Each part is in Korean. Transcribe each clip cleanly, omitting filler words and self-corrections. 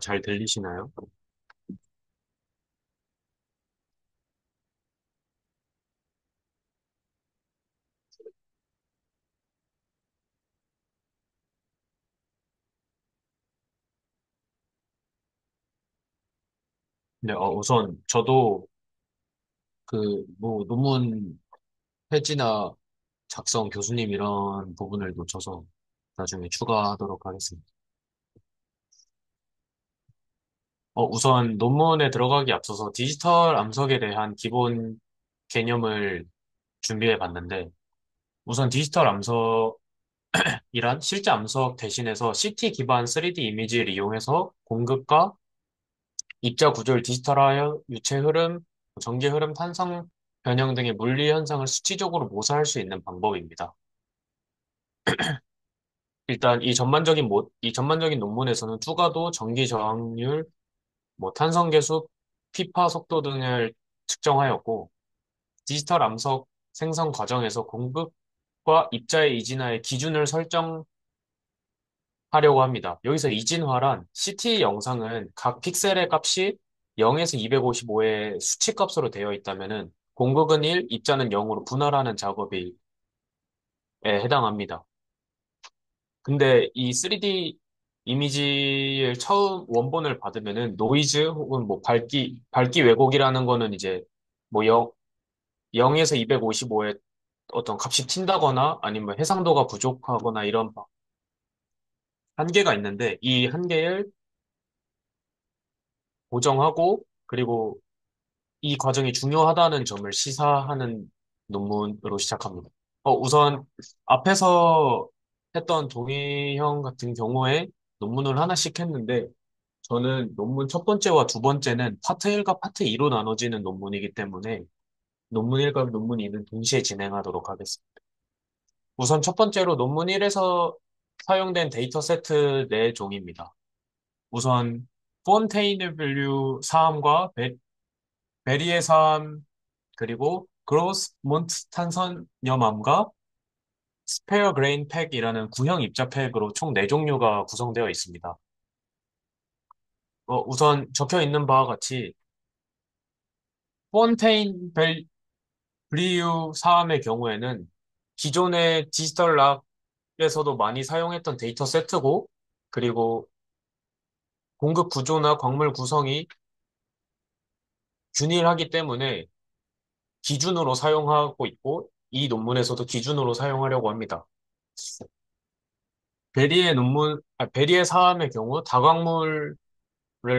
잘 들리시나요? 네, 우선 저도 뭐, 논문 회지나 작성 교수님 이런 부분을 놓쳐서 나중에 추가하도록 하겠습니다. 우선 논문에 들어가기 앞서서 디지털 암석에 대한 기본 개념을 준비해 봤는데, 우선 디지털 암석이란 실제 암석 대신해서 CT 기반 3D 이미지를 이용해서 공급과 입자 구조를 디지털화하여 유체 흐름, 전기 흐름, 탄성 변형 등의 물리 현상을 수치적으로 모사할 수 있는 방법입니다. 일단 이 전반적인 논문에서는 투과도, 전기 저항률, 뭐 탄성 계수, 피파 속도 등을 측정하였고, 디지털 암석 생성 과정에서 공급과 입자의 이진화의 기준을 설정하려고 합니다. 여기서 이진화란 CT 영상은 각 픽셀의 값이 0에서 255의 수치 값으로 되어 있다면은 공급은 1, 입자는 0으로 분할하는 작업에 해당합니다. 근데 이 3D 이미지를 처음 원본을 받으면은 노이즈 혹은 뭐 밝기 왜곡이라는 거는 이제 뭐 0에서 255의 어떤 값이 튄다거나 아니면 해상도가 부족하거나 이런 한계가 있는데 이 한계를 보정하고 그리고 이 과정이 중요하다는 점을 시사하는 논문으로 시작합니다. 우선 앞에서 했던 동희형 같은 경우에 논문을 하나씩 했는데 저는 논문 첫 번째와 두 번째는 파트 1과 파트 2로 나눠지는 논문이기 때문에 논문 1과 논문 2는 동시에 진행하도록 하겠습니다. 우선 첫 번째로 논문 1에서 사용된 데이터 세트 4종입니다. 우선 폰테인의 밸류 사함과 베리의 사함 그리고 그로스 몬트 탄산염암과 스페어 그레인 팩이라는 구형 입자 팩으로 총 4종류가 구성되어 있습니다. 우선 적혀 있는 바와 같이 폰테인 브리유 사암의 경우에는 기존의 디지털 락에서도 많이 사용했던 데이터 세트고 그리고 공급 구조나 광물 구성이 균일하기 때문에 기준으로 사용하고 있고 이 논문에서도 기준으로 사용하려고 합니다. 베리의 사암의 경우 다광물을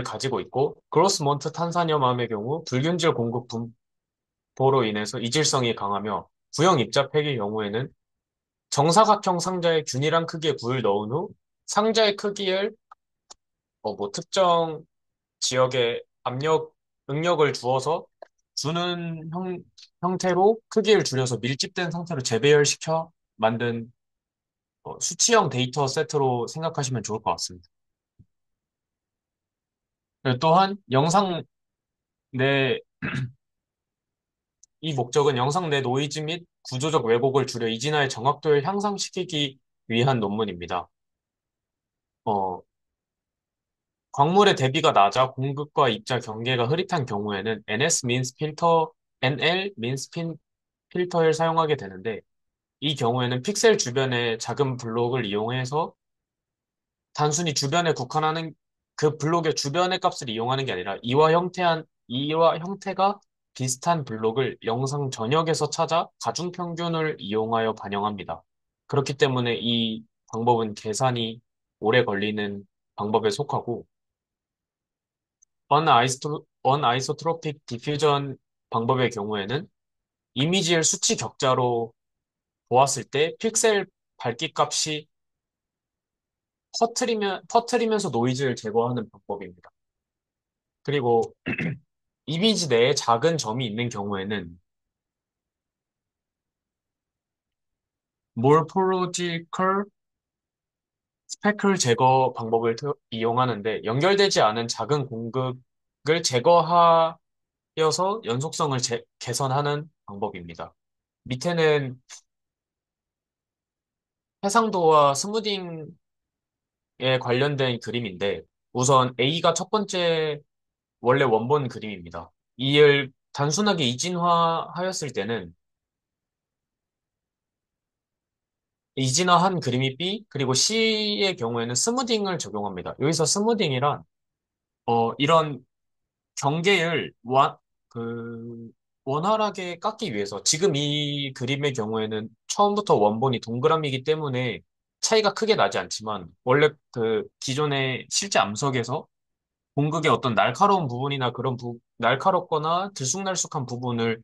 가지고 있고 그로스몬트 탄산염암의 경우 불균질 공급 분포로 인해서 이질성이 강하며 구형 입자팩의 경우에는 정사각형 상자에 균일한 크기의 구를 넣은 후 상자의 크기를 뭐 특정 지역에 응력을 주어서 주는 형태로 크기를 줄여서 밀집된 상태로 재배열시켜 만든 수치형 데이터 세트로 생각하시면 좋을 것 같습니다. 그리고 또한 이 목적은 영상 내 노이즈 및 구조적 왜곡을 줄여 이진화의 정확도를 향상시키기 위한 논문입니다. 어, 광물의 대비가 낮아 공급과 입자 경계가 흐릿한 경우에는 NL 필터를 사용하게 되는데 이 경우에는 픽셀 주변의 작은 블록을 이용해서 단순히 주변에 국한하는 그 블록의 주변의 값을 이용하는 게 아니라 이와 형태가 비슷한 블록을 영상 전역에서 찾아 가중평균을 이용하여 반영합니다. 그렇기 때문에 이 방법은 계산이 오래 걸리는 방법에 속하고 어나이소트로픽 디퓨전 방법의 경우에는 이미지를 수치 격자로 보았을 때 픽셀 밝기 값이 퍼트리면서 노이즈를 제거하는 방법입니다. 그리고 이미지 내에 작은 점이 있는 경우에는 몰포로지컬 스페클 제거 방법을 이용하는데 연결되지 않은 작은 공극을 제거하여서 연속성을 개선하는 방법입니다. 밑에는 해상도와 스무딩에 관련된 그림인데 우선 A가 첫 번째 원래 원본 그림입니다. 이를 단순하게 이진화하였을 때는 이진화한 그림이 B, 그리고 C의 경우에는 스무딩을 적용합니다. 여기서 스무딩이란 이런 경계를 그, 원활하게 깎기 위해서 지금 이 그림의 경우에는 처음부터 원본이 동그라미이기 때문에 차이가 크게 나지 않지만 원래 그 기존의 실제 암석에서 공극의 어떤 날카로운 부분이나 날카롭거나 들쑥날쑥한 부분을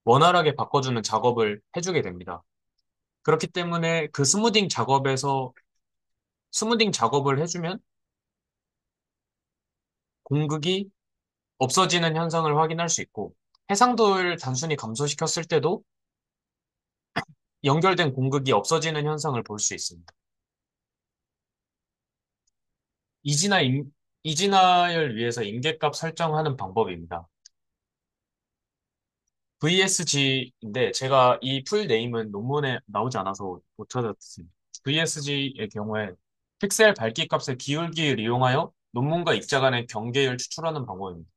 원활하게 바꿔주는 작업을 해주게 됩니다. 그렇기 때문에 그 스무딩 작업을 해주면 공극이 없어지는 현상을 확인할 수 있고 해상도를 단순히 감소시켰을 때도 연결된 공극이 없어지는 현상을 볼 수 있습니다. 이진화, 임- 이진화를 위해서 임계값 설정하는 방법입니다. VSG인데 제가 이 풀 네임은 논문에 나오지 않아서 못 찾았습니다. VSG의 경우에 픽셀 밝기 값의 기울기를 이용하여 논문과 입자 간의 경계를 추출하는 방법입니다.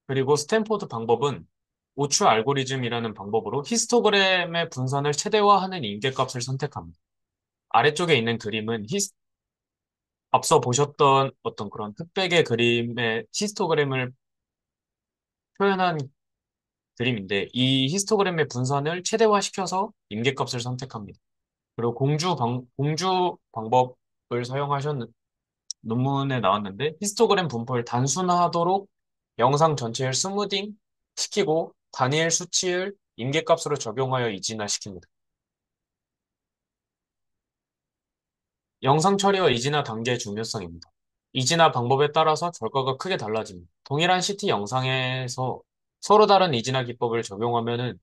그리고 스탠포드 방법은 오추 알고리즘이라는 방법으로 히스토그램의 분산을 최대화하는 임계값을 선택합니다. 아래쪽에 있는 그림은 앞서 보셨던 어떤 그런 흑백의 그림의 히스토그램을 표현한 그림인데 이 히스토그램의 분산을 최대화시켜서 임계값을 선택합니다. 그리고 공주 방법을 논문에 나왔는데 히스토그램 분포를 단순화하도록 영상 전체를 스무딩 시키고 단일 수치를 임계값으로 적용하여 이진화시킵니다. 영상 처리와 이진화 단계의 중요성입니다. 이진화 방법에 따라서 결과가 크게 달라집니다. 동일한 CT 영상에서 서로 다른 이진화 기법을 적용하면은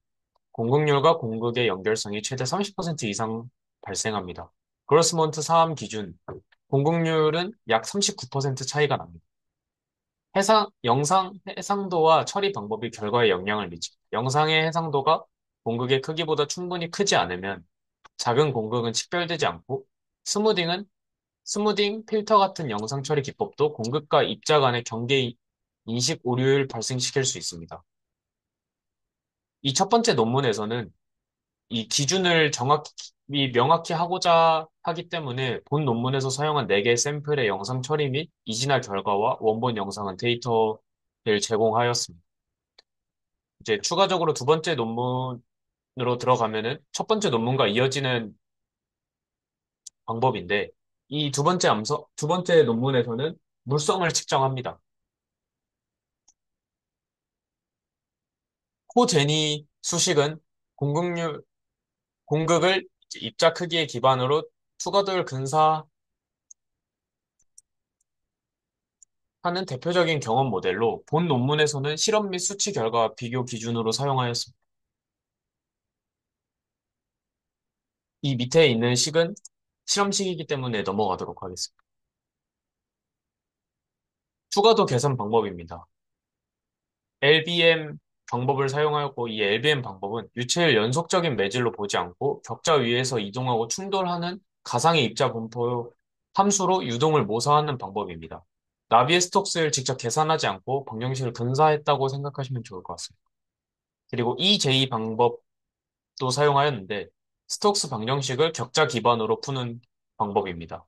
공극률과 공극의 연결성이 최대 30% 이상 발생합니다. 그로스몬트 사암 기준 공극률은 약 39% 차이가 납니다. 영상 해상도와 처리 방법이 결과에 영향을 미칩니다. 영상의 해상도가 공극의 크기보다 충분히 크지 않으면 작은 공극은 식별되지 않고 스무딩은 스무딩, 필터 같은 영상 처리 기법도 공급과 입자 간의 경계 인식 오류를 발생시킬 수 있습니다. 이 첫 번째 논문에서는 이 기준을 명확히 하고자 하기 때문에 본 논문에서 사용한 4개의 샘플의 영상 처리 및 이진화 결과와 원본 영상은 데이터를 제공하였습니다. 이제 추가적으로 두 번째 논문으로 들어가면은 첫 번째 논문과 이어지는 방법인데 이 두 번째 논문에서는 물성을 측정합니다. 코제니 수식은 공극률, 공극을 이제 입자 크기에 기반으로 투과도를 근사하는 대표적인 경험 모델로 본 논문에서는 실험 및 수치 결과 비교 기준으로 사용하였습니다. 이 밑에 있는 식은 실험식이기 때문에 넘어가도록 하겠습니다. 투과도 계산 방법입니다. LBM 방법을 사용하였고 이 LBM 방법은 유체를 연속적인 매질로 보지 않고 격자 위에서 이동하고 충돌하는 가상의 입자 분포 함수로 유동을 모사하는 방법입니다. 나비의 스톡스를 직접 계산하지 않고 방정식을 근사했다고 생각하시면 좋을 것 같습니다. 그리고 EJ 방법도 사용하였는데 스톡스 방정식을 격자 기반으로 푸는 방법입니다.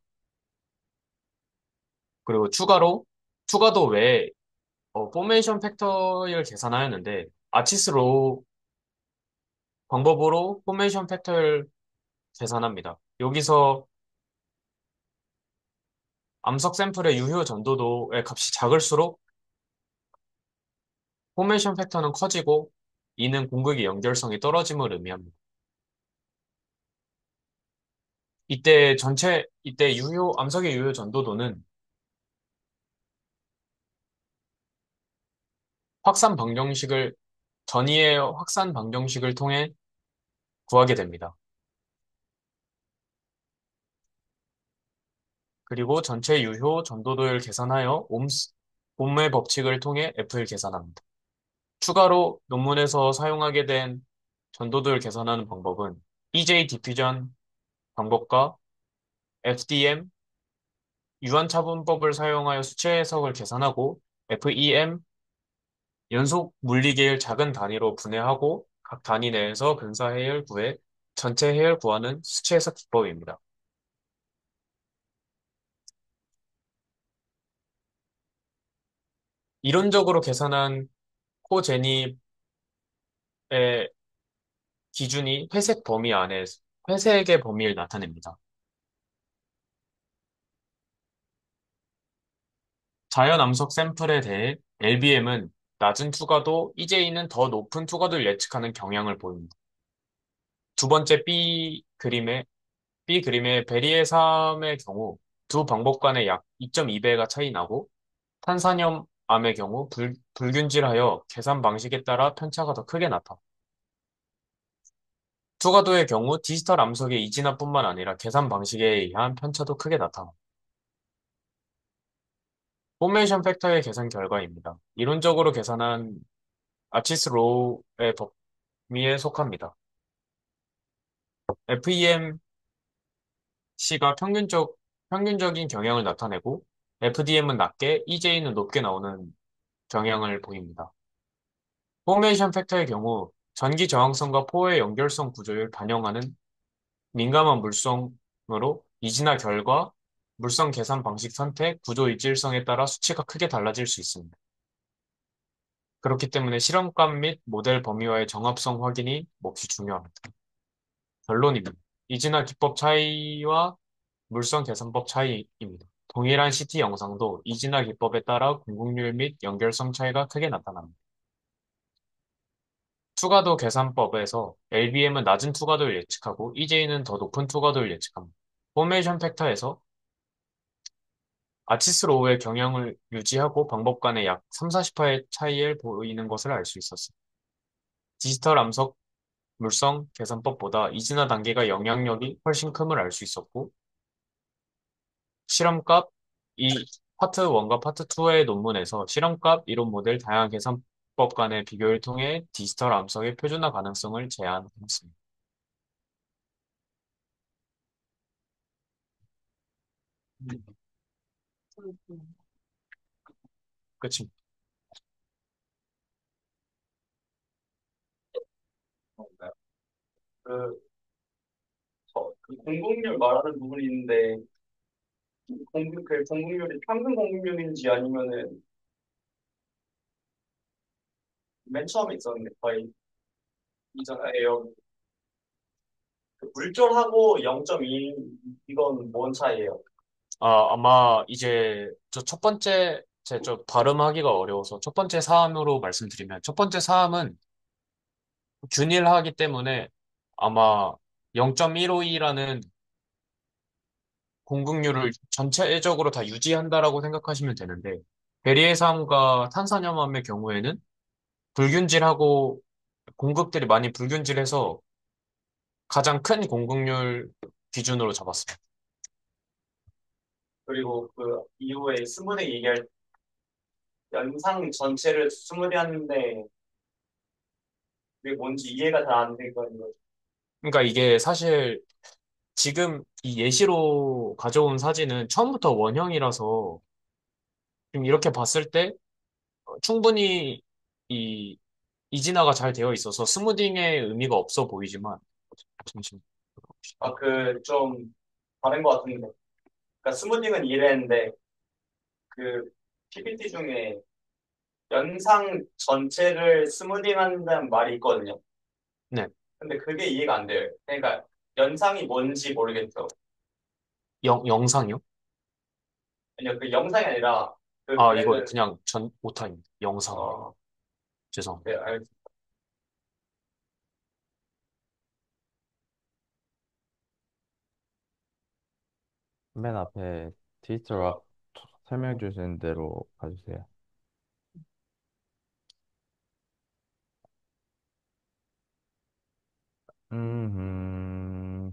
그리고 추가도 외에 포메이션 팩터를 계산하였는데 아치스로 방법으로 포메이션 팩터를 계산합니다. 여기서 암석 샘플의 유효 전도도의 값이 작을수록 포메이션 팩터는 커지고 이는 공극의 연결성이 떨어짐을 의미합니다. 이때 암석의 유효 전도도는 확산 방정식을, 전이의 확산 방정식을 통해 구하게 됩니다. 그리고 전체 유효 전도도를 계산하여 옴의 법칙을 통해 F를 계산합니다. 추가로 논문에서 사용하게 된 전도도를 계산하는 방법은 EJ 디퓨전 방법과 FDM 유한차분법을 사용하여 수치 해석을 계산하고 FEM 연속 물리계를 작은 단위로 분해하고 각 단위 내에서 근사 해열 구해 전체 해열 구하는 수치 해석 기법입니다. 이론적으로 계산한 코제닙의 기준이 회색 범위 안에 회색의 범위를 나타냅니다. 자연 암석 샘플에 대해 LBM은 낮은 투과도, EJ는 더 높은 투과도를 예측하는 경향을 보입니다. 두 번째 B 그림의 베리의 삶의 경우 두 방법 간의 약 2.2배가 차이 나고 탄산염암의 경우 불균질하여 계산 방식에 따라 편차가 더 크게 나타. 투과도의 경우 디지털 암석의 이진화뿐만 아니라 계산 방식에 의한 편차도 크게 나타. 포메이션 팩터의 계산 결과입니다. 이론적으로 계산한 아치스 로우의 범위에 속합니다. FEMC가 평균적인 경향을 나타내고 FDM은 낮게, EJ는 높게 나오는 경향을 보입니다. 포메이션 팩터의 경우 전기 저항성과 포의 연결성 구조를 반영하는 민감한 물성으로 이진화 결과, 물성 계산 방식 선택, 구조 일질성에 따라 수치가 크게 달라질 수 있습니다. 그렇기 때문에 실험감 및 모델 범위와의 정합성 확인이 몹시 중요합니다. 결론입니다. 이진화 기법 차이와 물성 계산법 차이입니다. 동일한 CT 영상도 이진화 기법에 따라 공급률 및 연결성 차이가 크게 나타납니다. 투과도 계산법에서 LBM은 낮은 투과도를 예측하고 EJ는 더 높은 투과도를 예측합니다. 포메이션 팩터에서 아치스 로우의 경향을 유지하고 방법 간의 약 3, 40%의 차이를 보이는 것을 알 수 있었습니다. 디지털 암석 물성 계산법보다 이진화 단계가 영향력이 훨씬 큼을 알 수 있었고, 실험값 이 파트 1과 파트 2의 논문에서 실험값 이론 모델 다양한 계산법 간의 비교를 통해 디지털 암석의 표준화 가능성을 제안했습니다. 끝입니다. 그, 그 공공률 말하는 부분이 있는데, 그 공공률이 평균 공공률인지 아니면은 맨 처음에 있었는데, 거의 이잖아요. 그 물결하고 0.2, 이건 뭔 차이예요? 아마 이제 저 첫 번째, 제 저 발음하기가 어려워서 첫 번째 사항으로 말씀드리면 첫 번째 사항은 균일하기 때문에 아마 0.152라는 공급률을 전체적으로 다 유지한다라고 생각하시면 되는데 베리의 삶과 탄산염암의 경우에는 불균질하고 공급들이 많이 불균질해서 가장 큰 공급률 기준으로 잡았습니다. 그리고 그 이후에 스무디 얘기할 연상 전체를 스무디 하는데 그게 뭔지 이해가 잘 안 되거든요. 그러니까 이게 사실 지금 이 예시로 가져온 사진은 처음부터 원형이라서 지금 이렇게 봤을 때 충분히 이 이진화가 잘 되어 있어서 스무딩의 의미가 없어 보이지만 잠시만. 그 좀 다른 것 같은데. 그러니까 스무디는 이랬는데 그 PPT 중에 연상 전체를 스무딩한다는 말이 있거든요. 네, 근데 그게 이해가 안 돼요. 그러니까 연상이 뭔지 모르겠죠. 영상이요? 아니요, 그 영상이 아니라 그 아, 이거 얘네들 그냥 전 오타입니다. 영상. 어, 죄송합니다. 네, 알, 맨 앞에 디지털 설명 주신 대로 봐주세요. 음,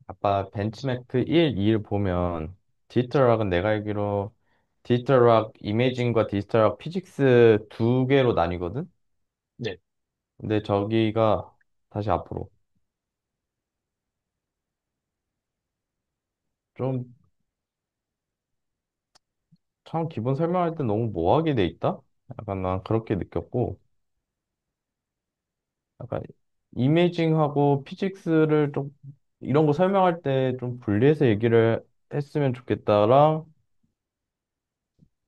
아까 벤치마크 1, 2를 보면 디지털락은 내가 알기로 디지털락 이미징과 디지털락 피직스 두 개로 나뉘거든? 네. 근데 저기가 다시 앞으로. 좀 참 기본 설명할 때 너무 모호하게 돼 있다? 약간 난 그렇게 느꼈고, 약간 이미징하고 피직스를 좀 이런 거 설명할 때 좀 분리해서 얘기를 했으면 좋겠다랑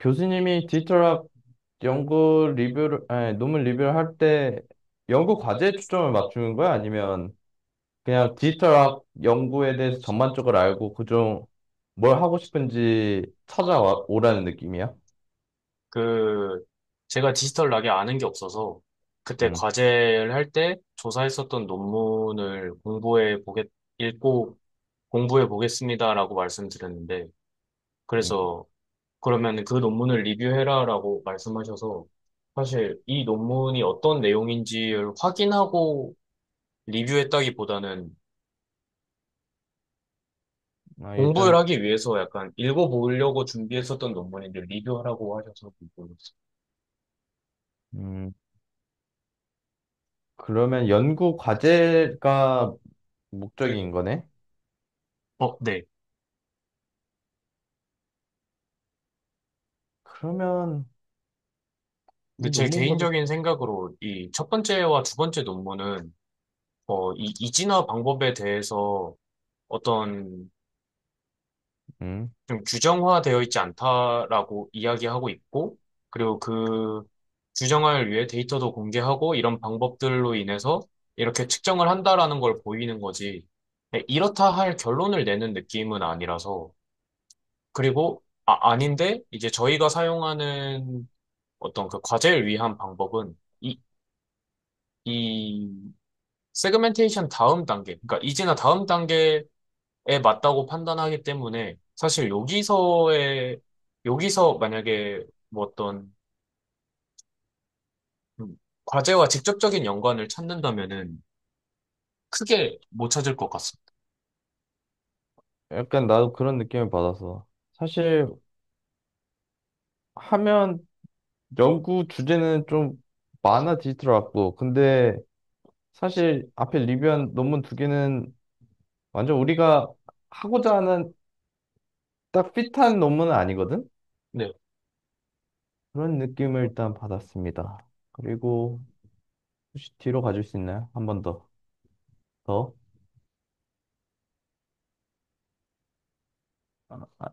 교수님이 디지털학 연구 리뷰를, 아니, 논문 리뷰를 할 때 연구 과제에 초점을 맞추는 거야? 아니면 그냥 디지털학 연구에 대해서 전반적으로 알고 그중 뭘 하고 싶은지 찾아오라는 느낌이야? 그, 제가 디지털 락에 아는 게 없어서, 그때 응, 과제를 할 때 조사했었던 논문을 읽고 공부해 보겠습니다라고 말씀드렸는데, 응. 그래서 그러면 그 논문을 리뷰해라라고 말씀하셔서, 사실 이 논문이 어떤 내용인지를 확인하고 리뷰했다기보다는 아, 공부를 일단, 하기 위해서 약간 읽어보려고 준비했었던 논문인데 리뷰하라고 하셔서 공부했어요. 음, 그러면 연구 과제가 목적인 거네? 네. 그러면 근데 이 제 논문 보다, 개인적인 생각으로 이 첫 번째와 두 번째 논문은 이 이진화 방법에 대해서 어떤 음, 좀 규정화되어 있지 않다라고 이야기하고 있고, 그리고 그 규정화를 위해 데이터도 공개하고 이런 방법들로 인해서 이렇게 측정을 한다라는 걸 보이는 거지. 네, 이렇다 할 결론을 내는 느낌은 아니라서. 그리고 아닌데 이제 저희가 사용하는 어떤 그 과제를 위한 방법은 이 세그멘테이션 다음 단계, 그러니까 이제나 다음 단계에 맞다고 판단하기 때문에 사실 여기서 만약에 뭐 어떤 과제와 직접적인 연관을 찾는다면은 크게 못 찾을 것 같습니다. 약간 나도 그런 느낌을 받아서. 사실 하면 연구 주제는 좀 많아 디지털하고. 근데 사실 앞에 리뷰한 논문 두 개는 완전 우리가 하고자 하는 딱 핏한 논문은 아니거든? 네. 그런 느낌을 일단 받았습니다. 그리고 혹시 뒤로 가줄 수 있나요? 한 번 더. 더?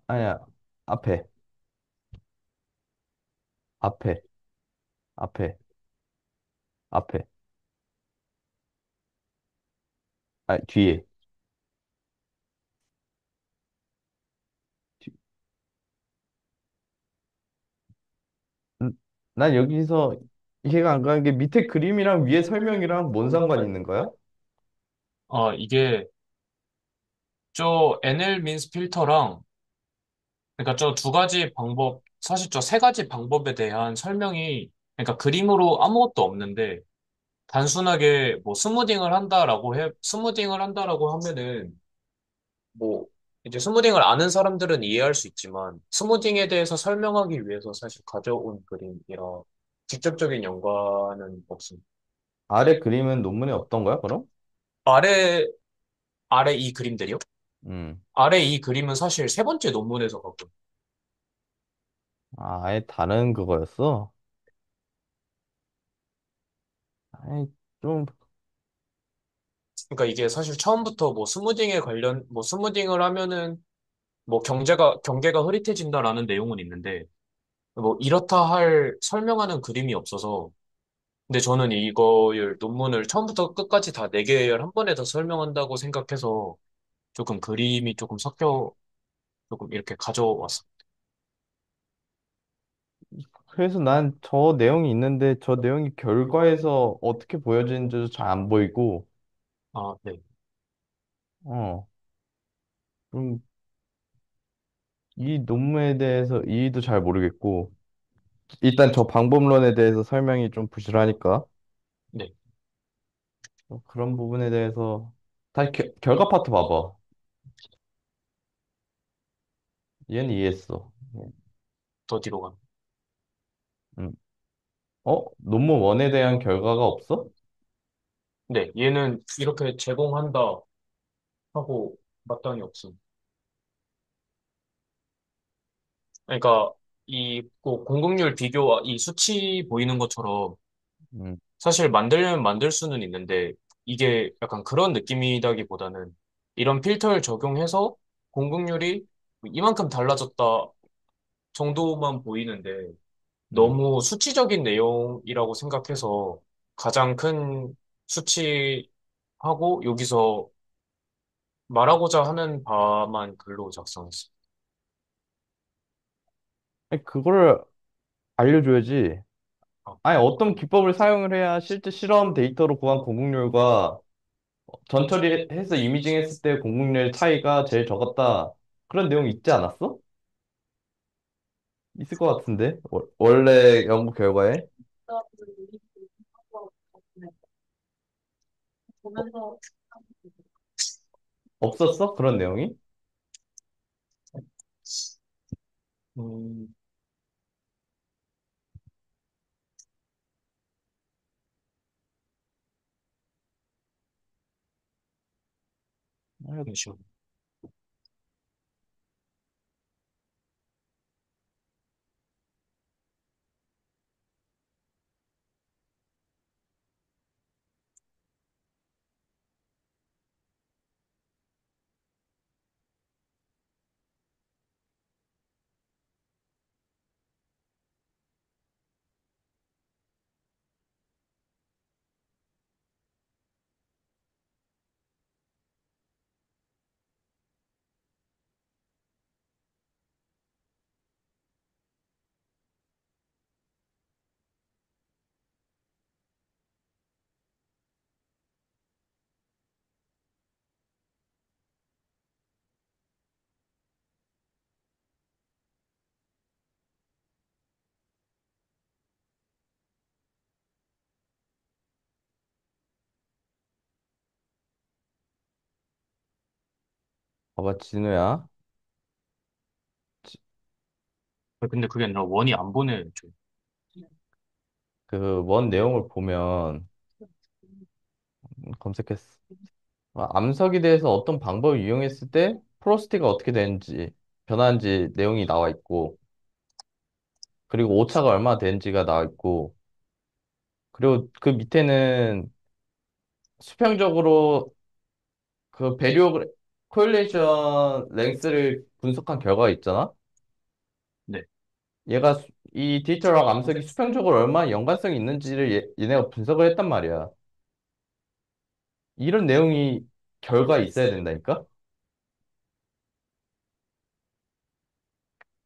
아니야. 앞에. 앞에. 앞에. 앞에. 아, 뒤에. 뒤- 음, 난 여기서 이해가 안 가는 게 밑에 그림이랑 위에 설명이랑 뭔 상관이 있는 거야? 이게 저 NL 민스 필터랑 그러니까 저 두 가지 방법, 사실 저 세 가지 방법에 대한 설명이 그러니까 그림으로 아무것도 없는데 단순하게 뭐 스무딩을 한다라고 하면은 뭐 이제 스무딩을 아는 사람들은 이해할 수 있지만 스무딩에 대해서 설명하기 위해서 사실 가져온 그림이라 직접적인 연관은 없습니다. 아래 그림은 논문에 없던 거야, 그럼? 아래 아래 이 그림들이요? 음. 아래 이 그림은 사실 세 번째 논문에서 갖고 아, 아예 다른 그거였어? 아이, 좀, 그러니까 이게 사실 처음부터 뭐 스무딩을 하면은 뭐 경계가 흐릿해진다라는 내용은 있는데 뭐 이렇다 할 설명하는 그림이 없어서 근데 저는 이거를 논문을 처음부터 끝까지 다 네 개를 한 번에 다 설명한다고 생각해서 조금 그림이 조금 섞여 조금 이렇게 가져왔어. 그래서 난 저 내용이 있는데 저 내용이 결과에서 어떻게 보여지는지도 잘 안 보이고, 아, 네. 어, 좀, 이 논문에 대해서 이의도 잘 모르겠고, 일단 저 방법론에 대해서 설명이 좀 부실하니까, 네. 그런 부분에 대해서, 다시 결과 파트 봐봐. 얘는 이해했어. 더 뒤로 가. 음. 논문 원에 대한 결과가 없어? 네. 얘는 이렇게 제공한다 하고 마땅히 없음. 그러니까 꼭 공급률 비교, 이 수치 보이는 것처럼 음, 사실 만들려면 만들 수는 있는데 이게 약간 그런 느낌이라기보다는 이런 필터를 적용해서 공급률이 이만큼 달라졌다 정도만 보이는데 음. 너무 수치적인 내용이라고 생각해서 가장 큰 수치하고 여기서 말하고자 하는 바만 글로 작성했어. 아니, 그거를 알려줘야지. 아, 아니, 어떤 기법을 사용을 해야 실제 실험 데이터로 구한 공국률과 전처리해서 이미징 했을 때 공국률 차이가 제일 적었다. 그런 내용 있지 않았어? 있을 것 같은데? 원래 연구 결과에? 어, 없었어? 그런 내용이? 음, 아, 잠시만. 봐봐, 진우야. 근데 그게 아니라 원이 안 보내줘. 그 원 내용을 보면 검색했어. 암석에 대해서 어떤 방법을 이용했을 때 프로스티가 어떻게 되는지, 변하는지 내용이 나와 있고, 그리고 오차가 얼마나 되는지가 나와 있고, 그리고 그 밑에는 수평적으로 그 배려 코릴레이션 랭스를 분석한 결과가 있잖아? 네. 이 디지털학 암석이 수평적으로 얼마나 연관성이 있는지를 얘네가 분석을 했단 말이야. 이런 내용이 결과에 있어야 된다니까?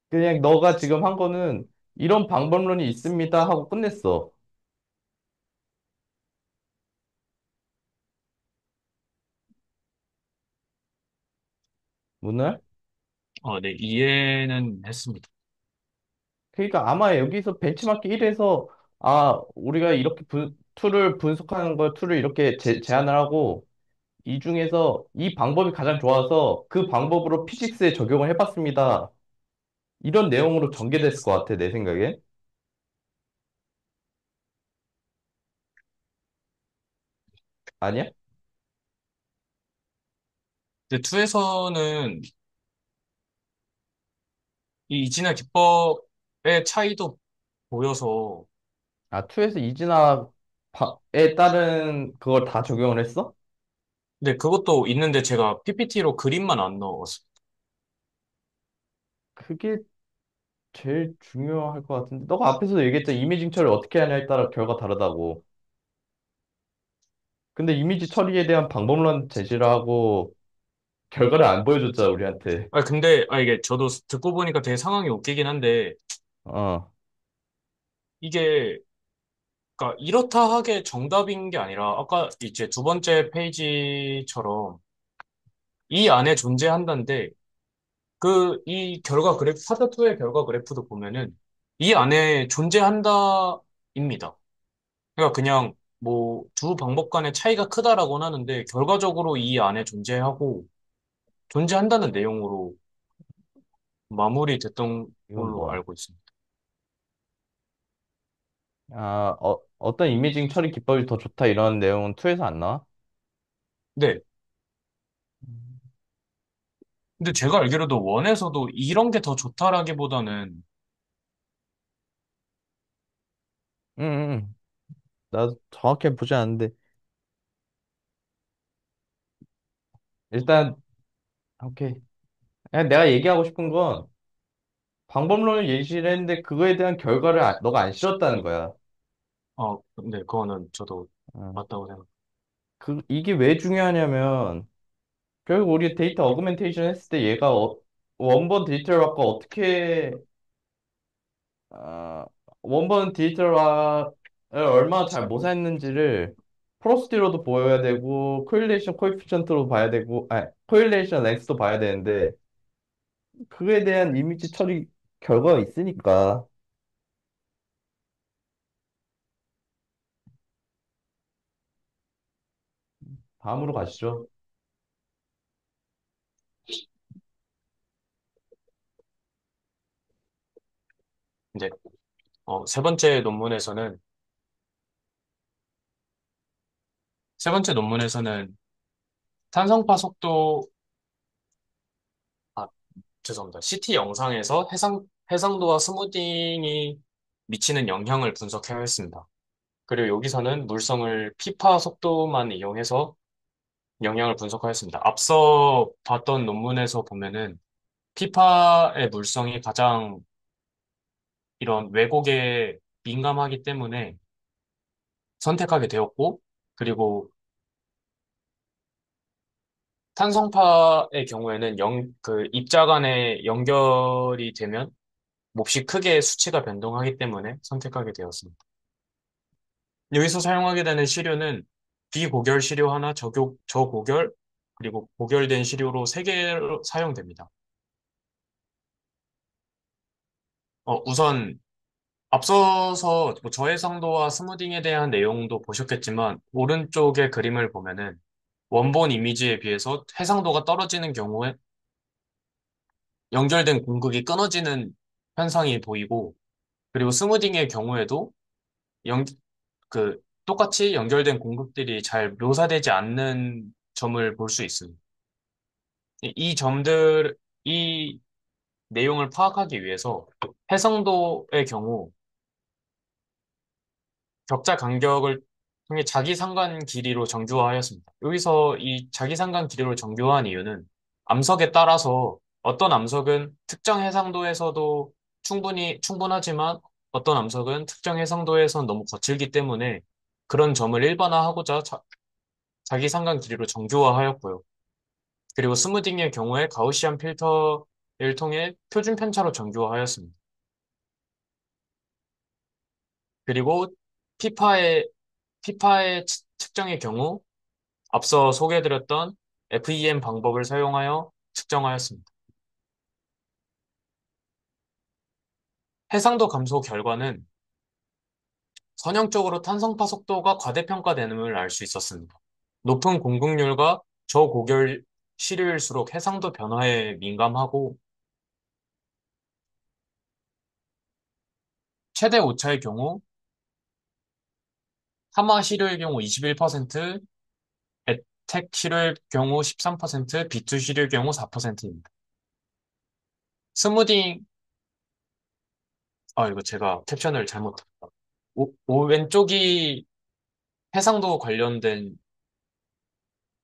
그냥 너가 지금 한 거는 이런 방법론이 있습니다 하고 끝냈어. 문을? 네, 이해는 했습니다. 그러니까 아마 여기서 벤치마킹 1에서 우리가 이렇게 툴을 분석하는 걸 툴을 이렇게 제안을 하고 이 중에서 이 방법이 가장 좋아서 그 방법으로 피직스에 적용을 해봤습니다. 이런 내용으로 전개됐을 것 같아, 내 생각에. 아니야? 근데 2에서는 이 이진화 기법의 차이도 보여서, 2에서 이진학에 따른 그걸 다 적용을 했어? 근데 그것도 있는데 제가 PPT로 그림만 안 넣었어요. 그게 제일 중요할 것 같은데. 너가 앞에서 얘기했잖아. 이미징 처리를 어떻게 하냐에 따라 결과 다르다고. 근데 이미지 처리에 대한 방법론 제시를 하고 결과를 안 보여줬잖아, 우리한테. 근데, 이게 저도 듣고 보니까 되게 상황이 웃기긴 한데, 어. 이게, 그러니까 이렇다 하게 정답인 게 아니라, 아까 이제 두 번째 페이지처럼 이 안에 존재한다는데, 이 결과 그래프, 파트2의 결과 그래프도 보면은 이 안에 존재한다입니다. 그러니까 그냥 뭐 두 방법 간의 차이가 크다라고는 하는데, 결과적으로 이 안에 존재하고, 존재한다는 내용으로 마무리됐던 이건 걸로 뭐야? 알고 있습니다. 어떤 이미징 처리 기법이 더 좋다 이런 내용은 2에서 안 나와? 네, 근데 제가 알기로도 원에서도 이런 게 더 좋다라기보다는, 응, 응. 나도 정확히 보지 않는데 일단 오케이. 그냥 내가 얘기하고 싶은 건 방법론을 예시를 했는데 그거에 대한 결과를 너가 안 실었다는 거야. 근데 그거는 저도 어. 맞다고 생각해요. 이게 왜 중요하냐면 결국 우리 데이터 어그멘테이션 했을 때 얘가 원본 디지털 락과 어떻게 어, 원본 디지털 락을 얼마나 잘 모사했는지를 프로스티로도 보여야 되고 코릴레이션 코에피션트로 봐야 되고 코릴레이션 랭스도 봐야 되는데 그에 대한 이미지 처리 결과가 있으니까 다음으로 가시죠. 이제, 세 번째 논문에서는, 세 번째 논문에서는 탄성파 속도, 아, 죄송합니다. CT 영상에서 해상도와 스무딩이 미치는 영향을 분석해야 했습니다. 그리고 여기서는 물성을 피파 속도만 이용해서 영향을 분석하였습니다. 앞서 봤던 논문에서 보면은 피파의 물성이 가장 이런 왜곡에 민감하기 때문에 선택하게 되었고, 그리고 탄성파의 경우에는 입자 간의 연결이 되면 몹시 크게 수치가 변동하기 때문에 선택하게 되었습니다. 여기서 사용하게 되는 시료는 비고결 시료 하나, 저고결, 그리고 고결된 시료로 세 개로 사용됩니다. 우선 앞서서 뭐 저해상도와 스무딩에 대한 내용도 보셨겠지만 오른쪽의 그림을 보면은 원본 이미지에 비해서 해상도가 떨어지는 경우에 연결된 공극이 끊어지는 현상이 보이고 그리고 스무딩의 경우에도 연, 똑같이 연결된 공극들이 잘 묘사되지 않는 점을 볼 수 있습니다. 이 내용을 파악하기 위해서 해상도의 경우 격자 간격을 통해 자기상관 길이로 정규화하였습니다. 여기서 이 자기상관 길이로 정규화한 이유는 암석에 따라서 어떤 암석은 특정 해상도에서도 충분하지만 어떤 암석은 특정 해상도에선 너무 거칠기 때문에 그런 점을 일반화하고자 자기상관 길이로 정규화하였고요. 그리고 스무딩의 경우에 가우시안 필터를 통해 표준 편차로 정규화하였습니다. 그리고 피파의 피파의 측정의 경우 앞서 소개해드렸던 FEM 방법을 사용하여 측정하였습니다. 해상도 감소 결과는 선형적으로 탄성파 속도가 과대평가됨을 알 수 있었습니다. 높은 공극률과 저고결 시료일수록 해상도 변화에 민감하고 최대 오차의 경우 하마 시료의 경우 21%, 에텍 시료의 경우 13%, B2 시료의 경우 4%입니다. 스무딩 이거 제가 캡션을 잘못했다. 왼쪽이 해상도 관련된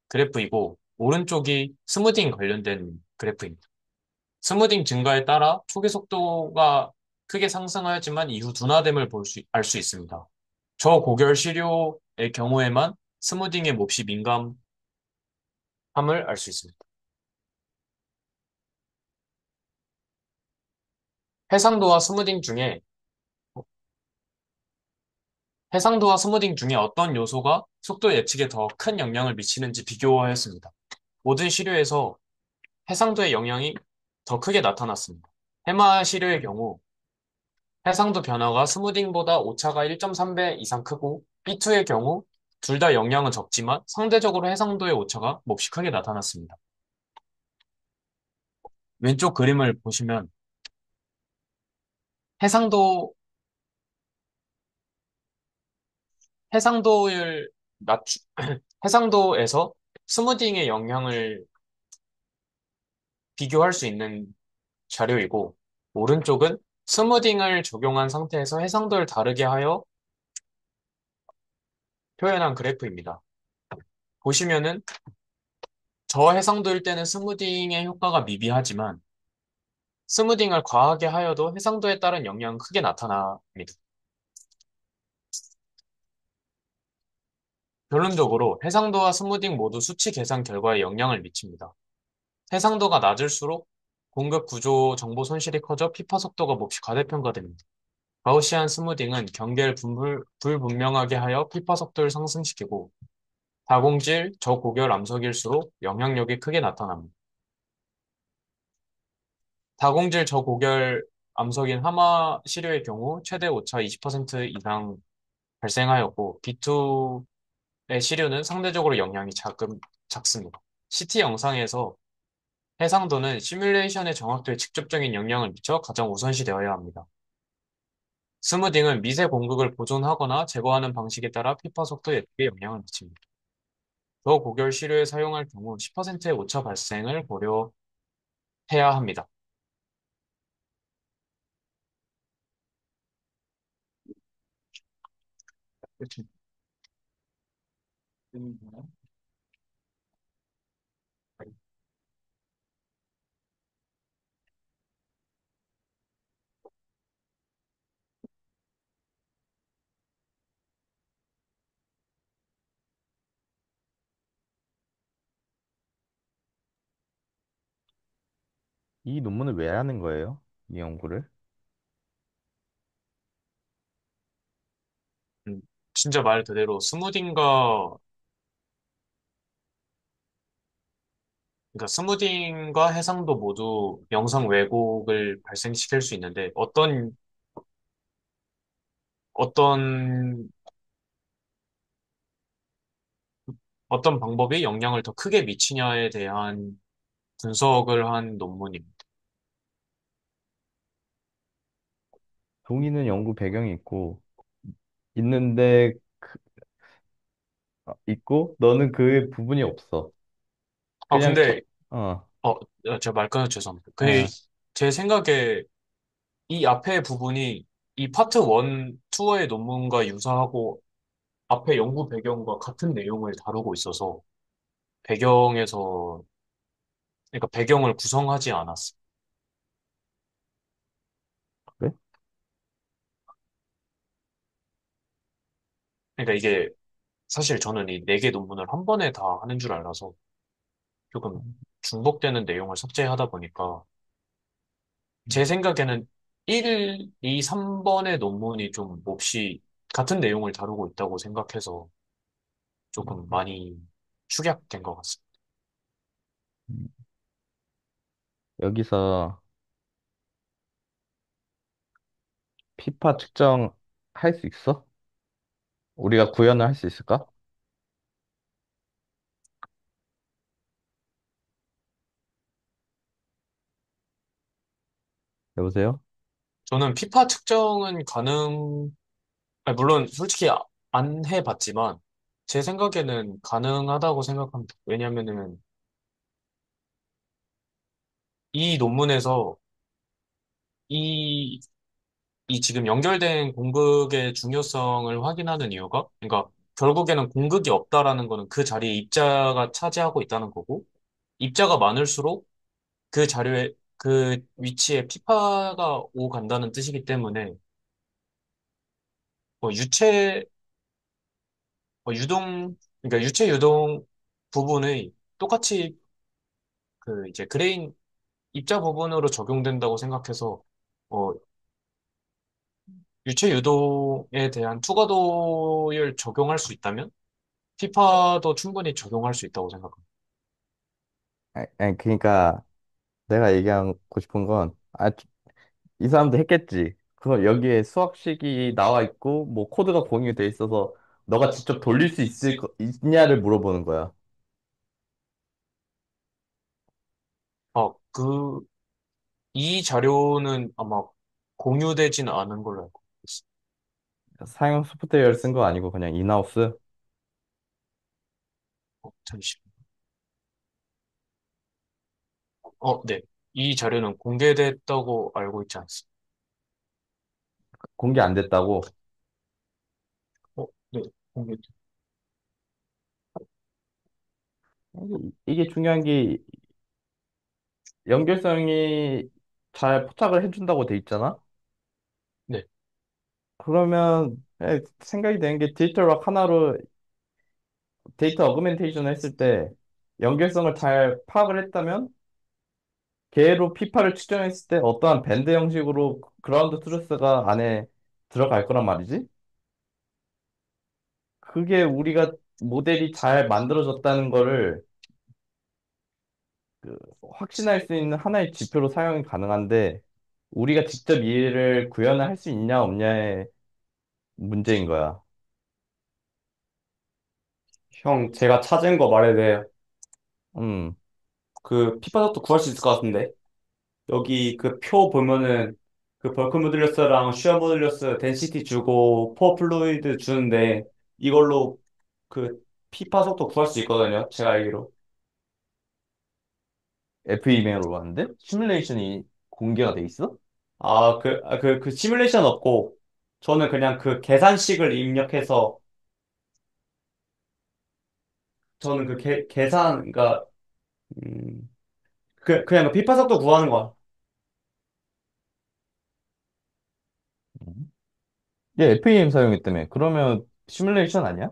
그래프이고, 오른쪽이 스무딩 관련된 그래프입니다. 스무딩 증가에 따라 초기 속도가 크게 상승하였지만 이후 둔화됨을 알 수 있습니다. 저고결 시료의 경우에만 스무딩의 몹시 민감함을 알 수 있습니다. 해상도와 스무딩 중에, 해상도와 스무딩 중에 어떤 요소가 속도 예측에 더 큰 영향을 미치는지 비교하였습니다. 모든 시료에서 해상도의 영향이 더 크게 나타났습니다. 해마 시료의 경우 해상도 변화가 스무딩보다 오차가 1.3배 이상 크고 B2의 경우 둘 다 영향은 적지만 상대적으로 해상도의 오차가 몹시 크게 나타났습니다. 왼쪽 그림을 보시면 해상도 해상도를 해상도에서 스무딩의 영향을 비교할 수 있는 자료이고, 오른쪽은 스무딩을 적용한 상태에서 해상도를 다르게 하여 표현한 그래프입니다. 보시면은 저해상도일 때는 스무딩의 효과가 미비하지만 스무딩을 과하게 하여도 해상도에 따른 영향은 크게 나타납니다. 결론적으로 해상도와 스무딩 모두 수치 계산 결과에 영향을 미칩니다. 해상도가 낮을수록 공급 구조 정보 손실이 커져 피파 속도가 몹시 과대평가됩니다. 가우시안 스무딩은 경계를 불분명하게 하여 피파 속도를 상승시키고 다공질, 저고결 암석일수록 영향력이 크게 나타납니다. 다공질 저고결 암석인 하마 시료의 경우 최대 오차 20% 이상 발생하였고 B2의 시료는 상대적으로 영향이 작습니다. CT 영상에서 해상도는 시뮬레이션의 정확도에 직접적인 영향을 미쳐 가장 우선시되어야 합니다. 스무딩은 미세 공극을 보존하거나 제거하는 방식에 따라 피파 속도에 크게 영향을 미칩니다. 저고결 시료에 사용할 경우 10%의 오차 발생을 고려해야 합니다. 이 논문을 왜 하는 거예요? 이 연구를? 음, 진짜 말 그대로 스무딩과 해상도 모두 영상 왜곡을 발생시킬 수 있는데 어떤, 어떤 방법이 영향을 더 크게 미치냐에 대한 분석을 한 논문입니다. 동의는 연구 배경이 있는데, 있고, 너는 그 부분이 없어. 아, 그냥, 근데, 어, 제가 말 끊어 죄송합니다. 어, 제 생각에 이 앞에 부분이 이 파트 1, 2의 논문과 유사하고 앞에 연구 배경과 같은 내용을 다루고 있어서 배경에서, 그러니까 배경을 구성하지 않았어. 그래? 그러니까 이게 사실 저는 이 네 개 논문을 한 번에 다 하는 줄 알아서 조금 중복되는 내용을 삭제하다 보니까 제 생각에는 1, 2, 3번의 논문이 좀 몹시 같은 내용을 다루고 있다고 생각해서 조금 많이 축약된 것 같습니다. 음, 여기서 피파 측정 할 수 있어? 우리가 구현을 할 수 있을까? 여보세요? 저는 피파 측정은 아니, 물론 솔직히 안 해봤지만 제 생각에는 가능하다고 생각합니다. 왜냐면은 이 논문에서 이, 이 지금 연결된 공극의 중요성을 확인하는 이유가 그러니까 결국에는 공극이 없다라는 거는 그 자리에 입자가 차지하고 있다는 거고 입자가 많을수록 그 자료에 그 위치에 피파가 오간다는 뜻이기 때문에 뭐 유동 그러니까 유체 유동 부분의 똑같이 그 이제 그레인 입자 부분으로 적용된다고 생각해서 어, 유체 유동에 대한 투과도를 적용할 수 있다면 피파도 충분히 적용할 수 있다고 생각합니다. 아니, 그러니까 내가 얘기하고 싶은 건, 이 사람도 했겠지. 그럼 여기에 수학식이 나와 있고, 뭐 코드가 공유돼 있어서 너가 직접 돌릴 수 있냐를 물어보는 거야. 그, 이 자료는 아마 공유되지는 않은 걸로 알고 있습니다. 사용 소프트웨어를 쓴 거 아니고 그냥 인하우스? 잠시만요. 네. 이 자료는 공개됐다고 알고 있지 않습니까? 공개 안 됐다고. 네, 공개. 이게 중요한 게 연결성이 잘 포착을 해준다고 돼 있잖아. 네. 그러면 생각이 되는 게 디지털 락 하나로 데이터 어그멘테이션을 했을 때 연결성을 잘 파악을 했다면 걔로 피파를 측정했을 때 어떠한 밴드 형식으로 그라운드 트루스가 안에 들어갈 거란 말이지. 그게 우리가 모델이 잘 만들어졌다는 거를 그 확신할 수 있는 하나의 지표로 사용이 가능한데 우리가 직접 이해를 구현을 할 수 있냐 없냐의 문제인 거야. 형, 제가 찾은 거 말해도 돼요. 음, 그 피파석도 구할 수 있을 것 같은데. 여기 그 표 보면은 그 벌크 모듈러스랑 슈어 모듈러스 덴시티 주고 포어 플루이드 주는데 이걸로 그 피파석도 구할 수 있거든요. 제가 알기로. FEM으로 하는데 시뮬레이션이 공개가 돼 있어? 그 시뮬레이션 없고 저는 그냥 그 계산식을 입력해서 저는 그 계산, 그러니까, 음, 그냥 그 피파석도 구하는 거야. 음. 얘 FEM 사용했다며. 그러면 시뮬레이션 아니야?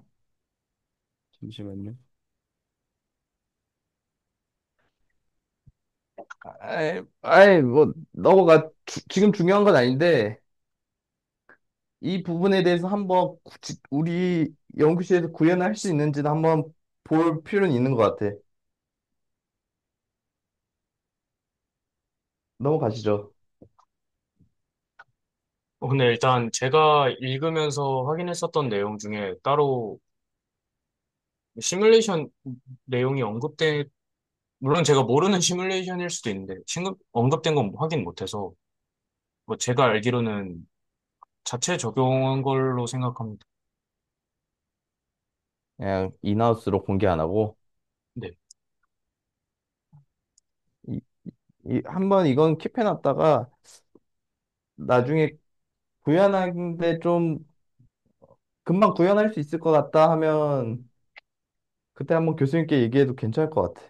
잠시만요. 아이, 뭐, 너가 지금 중요한 건 아닌데, 이 부분에 대해서 한번 우리 연구실에서 구현할 수 있는지는 한번 볼 필요는 있는 것 같아. 넘어가시죠. 근데 일단 제가 읽으면서 확인했었던 내용 중에 따로 시뮬레이션 내용이 물론 제가 모르는 시뮬레이션일 수도 있는데, 언급된 건 확인 못해서, 뭐 제가 알기로는 자체 적용한 걸로 생각합니다. 그냥 인하우스로 공개 안 하고, 네. 이, 한번 이건 킵해놨다가, 나중에 구현하는데 좀, 금방 구현할 수 있을 것 같다 하면, 그때 한번 교수님께 얘기해도 괜찮을 것 같아.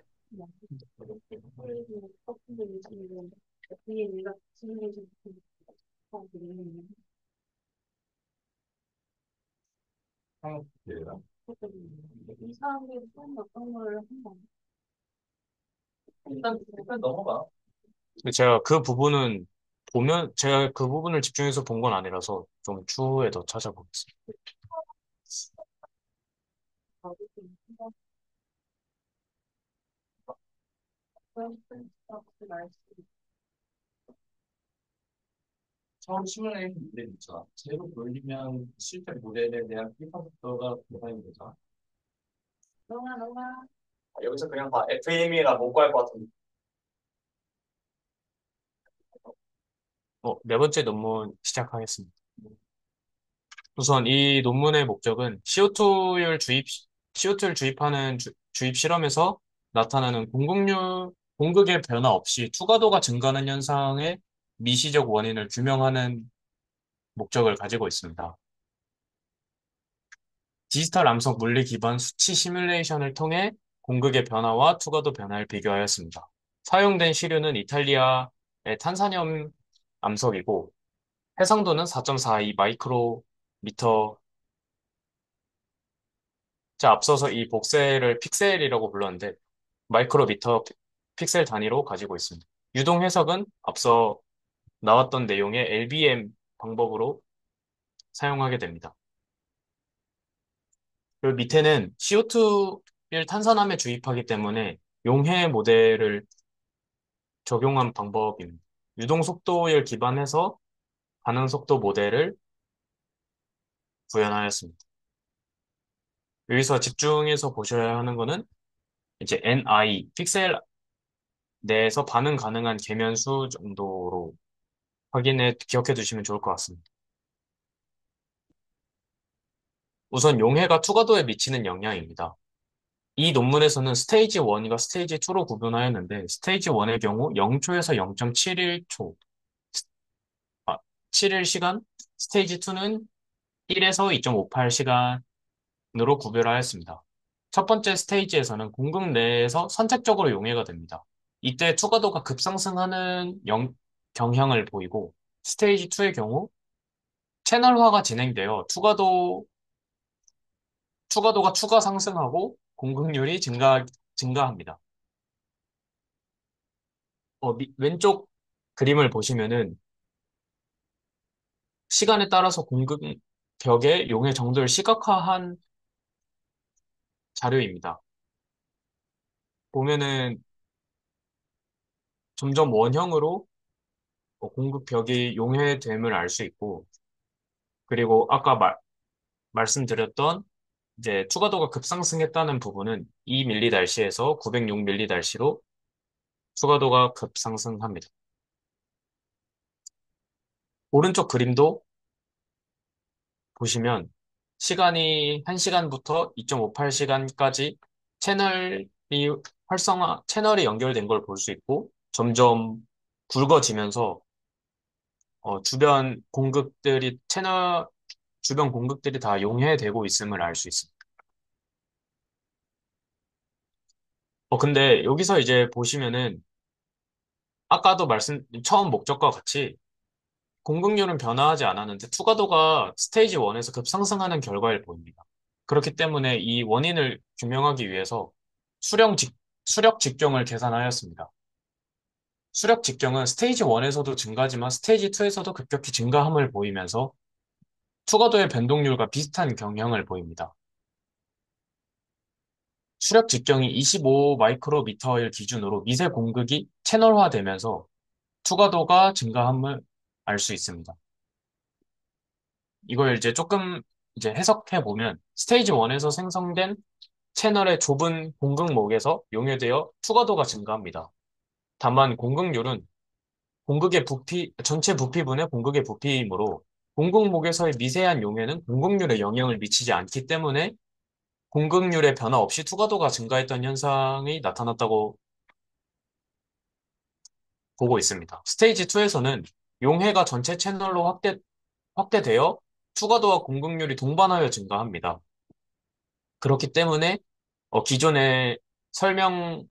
일단 넘어가. 근데 제가 그 부분을 집중해서 본 건 아니라서 좀 추후에 더 찾아보겠습니다. 처음 시뮬레이션 모델 있잖아. 제로 돌리면 실제 모델에 대한 피파 속도가 계산이 되잖아. 여기서 그냥 봐. FEM이라 못 구할 것 같은데. 네 번째 논문 시작하겠습니다. 우선 이 논문의 목적은 CO2를 주입하는 주입 실험에서 나타나는 공극의 변화 없이 투과도가 증가하는 현상의 미시적 원인을 규명하는 목적을 가지고 있습니다. 디지털 암석 물리 기반 수치 시뮬레이션을 통해 공극의 변화와 투과도 변화를 비교하였습니다. 사용된 시료는 이탈리아의 탄산염 암석이고 해상도는 4.42 마이크로미터. 자, 앞서서 이 복셀을 픽셀이라고 불렀는데 마이크로미터 픽셀 단위로 가지고 있습니다. 유동 해석은 앞서 나왔던 내용의 LBM 방법으로 사용하게 됩니다. 그리고 밑에는 CO2를 탄산함에 주입하기 때문에 용해 모델을 적용한 방법입니다. 유동 속도를 기반해서 반응 속도 모델을 구현하였습니다. 여기서 집중해서 보셔야 하는 거는 이제 NI, 픽셀 내에서 반응 가능한 계면수 정도로 기억해 두시면 좋을 것 같습니다. 우선 용해가 투과도에 미치는 영향입니다. 이 논문에서는 스테이지 1과 스테이지 2로 구분하였는데, 스테이지 1의 경우 0초에서 0.71초, 7일 시간, 스테이지 2는 1에서 2.58시간으로 구별하였습니다. 첫 번째 스테이지에서는 공극 내에서 선택적으로 용해가 됩니다. 이때 투과도가 급상승하는 경향을 보이고, 스테이지 2의 경우 채널화가 진행되어 투과도가 추가 상승하고 공급률이 증가합니다. 왼쪽 그림을 보시면은 시간에 따라서 공급 벽의 용해 정도를 시각화한 자료입니다. 보면은 점점 원형으로 공급 벽이 용해됨을 알 수 있고, 그리고 아까 말씀드렸던 이제 투과도가 급상승했다는 부분은 2mD/s에서 906mD/s로 투과도가 급상승합니다. 오른쪽 그림도 보시면 시간이 1시간부터 2.58시간까지 채널이 채널이 연결된 걸 볼 수 있고 점점 굵어지면서 주변 공극들이 다 용해되고 있음을 알 수 있습니다. 근데 여기서 이제 보시면은 아까도 처음 목적과 같이 공급률은 변화하지 않았는데 투과도가 스테이지 1에서 급상승하는 결과를 보입니다. 그렇기 때문에 이 원인을 규명하기 위해서 수령 직, 수력 직경을 계산하였습니다. 수력 직경은 스테이지 1에서도 증가하지만 스테이지 2에서도 급격히 증가함을 보이면서 투과도의 변동률과 비슷한 경향을 보입니다. 수력 직경이 25 마이크로미터일 기준으로 미세 공극이 채널화되면서 투과도가 증가함을 알 수 있습니다. 이걸 이제 조금 이제 해석해 보면 스테이지 1에서 생성된 채널의 좁은 공극목에서 용해되어 투과도가 증가합니다. 다만 공극률은 전체 부피분의 공극의 부피이므로 공극목에서의 미세한 용해는 공극률에 영향을 미치지 않기 때문에 공극률의 변화 없이 투과도가 증가했던 현상이 나타났다고 보고 있습니다. 스테이지 2에서는 용해가 전체 채널로 확대되어 투과도와 공극률이 동반하여 증가합니다. 그렇기 때문에 기존에 설명되었던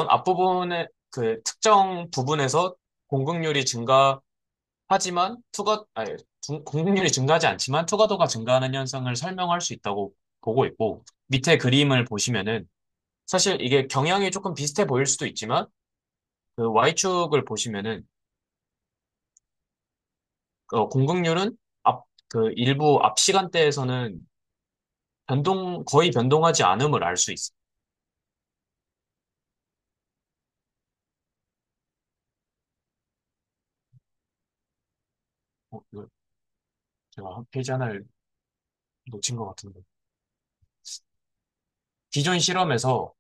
앞부분의 그 특정 부분에서 공급률이 증가하지만 공급률이 증가하지 않지만 투과도가 증가하는 현상을 설명할 수 있다고 보고 있고 밑에 그림을 보시면은 사실 이게 경향이 조금 비슷해 보일 수도 있지만 그 Y축을 보시면은 공급률은 일부 앞 시간대에서는 거의 변동하지 않음을 알 수 있습니다. 이거 제가 한 페이지 하나를 놓친 것 같은데. 기존 실험에서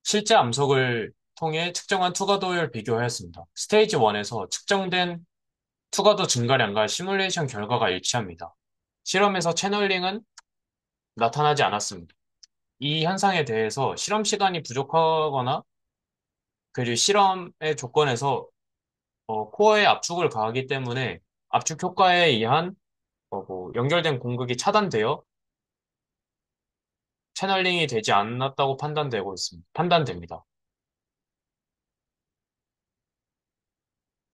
실제 암석을 통해 측정한 투과도를 비교하였습니다. 스테이지 1에서 측정된 투과도 증가량과 시뮬레이션 결과가 일치합니다. 실험에서 채널링은 나타나지 않았습니다. 이 현상에 대해서 실험 시간이 부족하거나 그리고 실험의 조건에서 코어에 압축을 가하기 때문에 압축 효과에 의한 연결된 공극이 차단되어 채널링이 되지 않았다고 판단됩니다.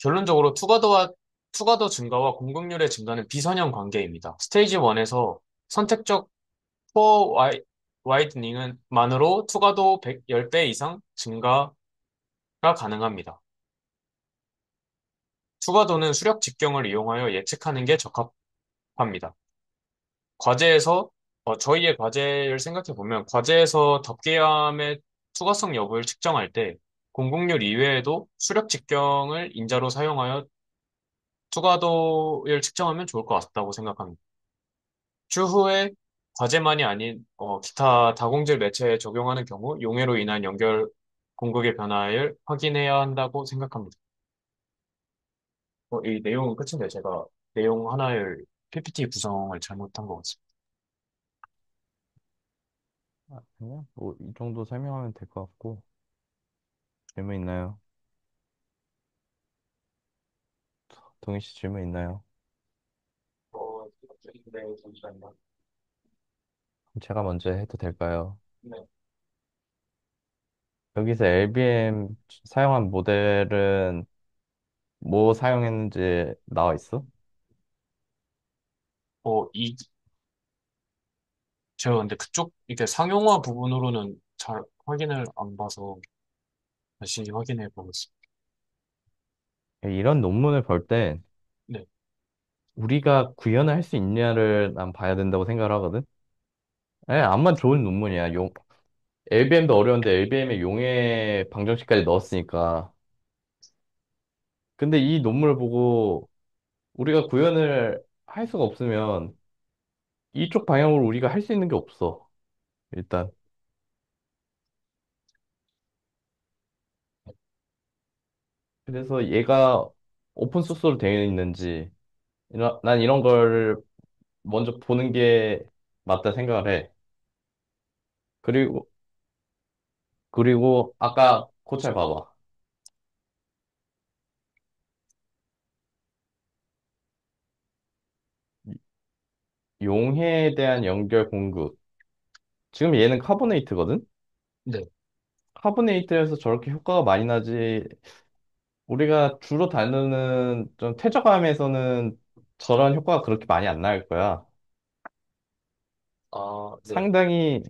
결론적으로 투과도 증가와 공급률의 증가는 비선형 관계입니다. 스테이지 1에서 선택적 코어 와이드닝은 만으로 투과도 10배 이상 증가가 가능합니다. 투과도는 수력 직경을 이용하여 예측하는 게 적합합니다. 과제에서 저희의 과제를 생각해 보면 과제에서 덮개암의 투과성 여부를 측정할 때 공급률 이외에도 수력 직경을 인자로 사용하여 투과도를 측정하면 좋을 것 같다고 생각합니다. 추후에 과제만이 아닌 기타 다공질 매체에 적용하는 경우 용해로 인한 연결 공급의 변화를 확인해야 한다고 생각합니다. 이 내용은 끝인데 제가 내용 하나를 PPT 구성을 잘못한 것 같습니다. 그냥 뭐 이 정도 설명하면 될 것 같고. 질문 있나요? 동희 씨 질문 있나요? 네, 잠시만요. 그럼 제가 먼저 해도 될까요? 네. 여기서 LBM 사용한 모델은 뭐 사용했는지 나와 있어? 이, 제가 근데 그쪽, 이게 상용화 부분으로는 잘 확인을 안 봐서 다시 확인해 보겠습니다. 이런 논문을 볼 때 네. 우리가 구현을 할 수 있냐를 난 봐야 된다고 생각을 하거든. 암만 좋은 논문이야. LBM도 어려운데 LBM에 용해 방정식까지 넣었으니까. 근데 이 논문을 보고 우리가 구현을 할 수가 없으면 이쪽 방향으로 우리가 할 수 있는 게 없어. 일단. 그래서 얘가 오픈 소스로 되어 있는지 난 이런 걸 먼저 보는 게 맞다 생각을 해. 그리고 아까 고찰 봐봐. 용해에 대한 연결 공급. 지금 얘는 카보네이트거든? 네. 카보네이트에서 저렇게 효과가 많이 나지. 우리가 주로 다루는 좀 퇴적암에서는 저런 효과가 그렇게 많이 안 날 거야. 네. 상당히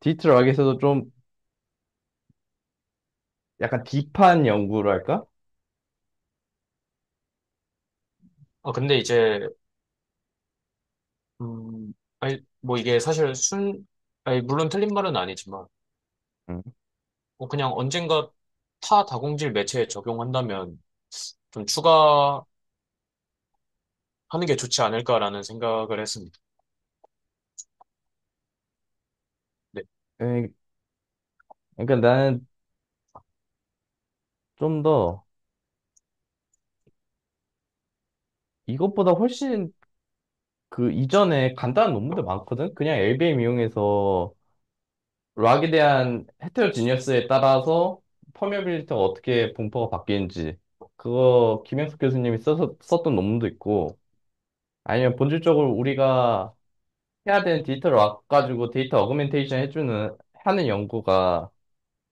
디트락에서도 좀 약간 딥한 연구를 할까? 근데 이제, 아니, 뭐 이게 사실 아니, 물론 틀린 말은 아니지만, 음. 그냥 언젠가 타 다공질 매체에 적용한다면 좀 추가하는 게 좋지 않을까라는 생각을 했습니다. 네. 에, 그러니까 나는 좀 더 이것보다 훨씬 그 이전에 간단한 논문들 많거든? 그냥 LBM 이용해서 락에 대한 헤테로지니어스에 따라서 퍼메어빌리티가 어떻게 분포가 바뀌는지 그거 김영숙 교수님이 썼던 논문도 있고 아니면 본질적으로 우리가 해야 되는 데이터를 락 가지고 데이터 어그멘테이션 하는 연구가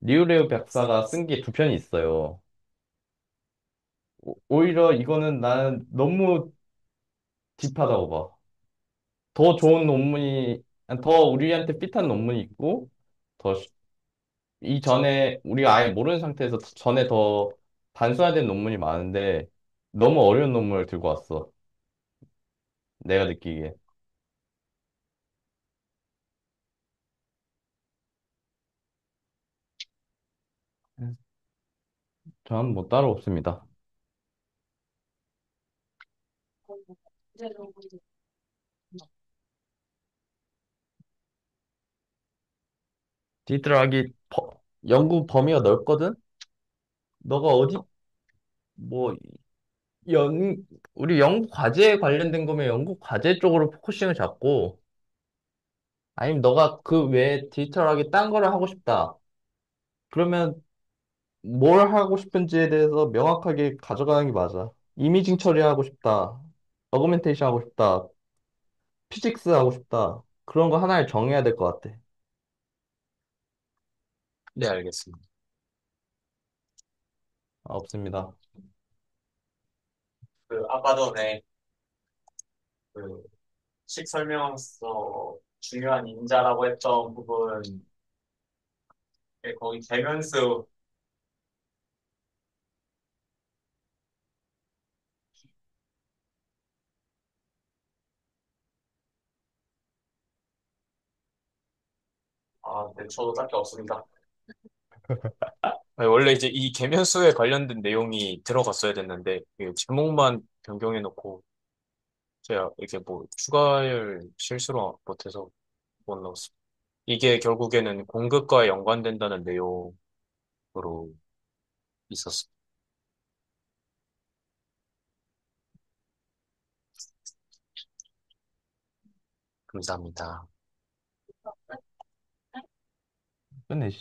리우레우 박사가 쓴 게 두 편이 있어요. 오히려 이거는 나는 너무 딥하다고 봐. 더 좋은 논문이 더 우리한테 핏한 논문이 있고 더 이전에 우리가 아예 모르는 상태에서 전에 더 단순화된 논문이 많은데 너무 어려운 논문을 들고 왔어. 내가 느끼기에. 저는 뭐 따로 없습니다. 디드락이 연구 범위가 넓거든? 너가 어디 뭐 연 우리 연구 과제에 관련된 거면 연구 과제 쪽으로 포커싱을 잡고 아니면 너가 그 외에 디지털하게 딴 거를 하고 싶다. 그러면 뭘 하고 싶은지에 대해서 명확하게 가져가는 게 맞아. 이미징 처리하고 싶다. 어그멘테이션 하고 싶다. 피직스 하고 싶다. 그런 거 하나를 정해야 될 것 같아. 네, 알겠습니다. 없습니다. 아까 전에 그 식 설명서 중요한 인자라고 했던 부분에 거기 계면수 네, 저도 딱히 없습니다. 아니, 원래 이제 이 계면수에 관련된 내용이 들어갔어야 됐는데, 이게 제목만 변경해놓고, 제가 이렇게 뭐 추가를 실수로 못해서 못 넣었습니다. 이게 결국에는 공급과 연관된다는 내용으로 있었습니다. 감사합니다. 끝내시죠.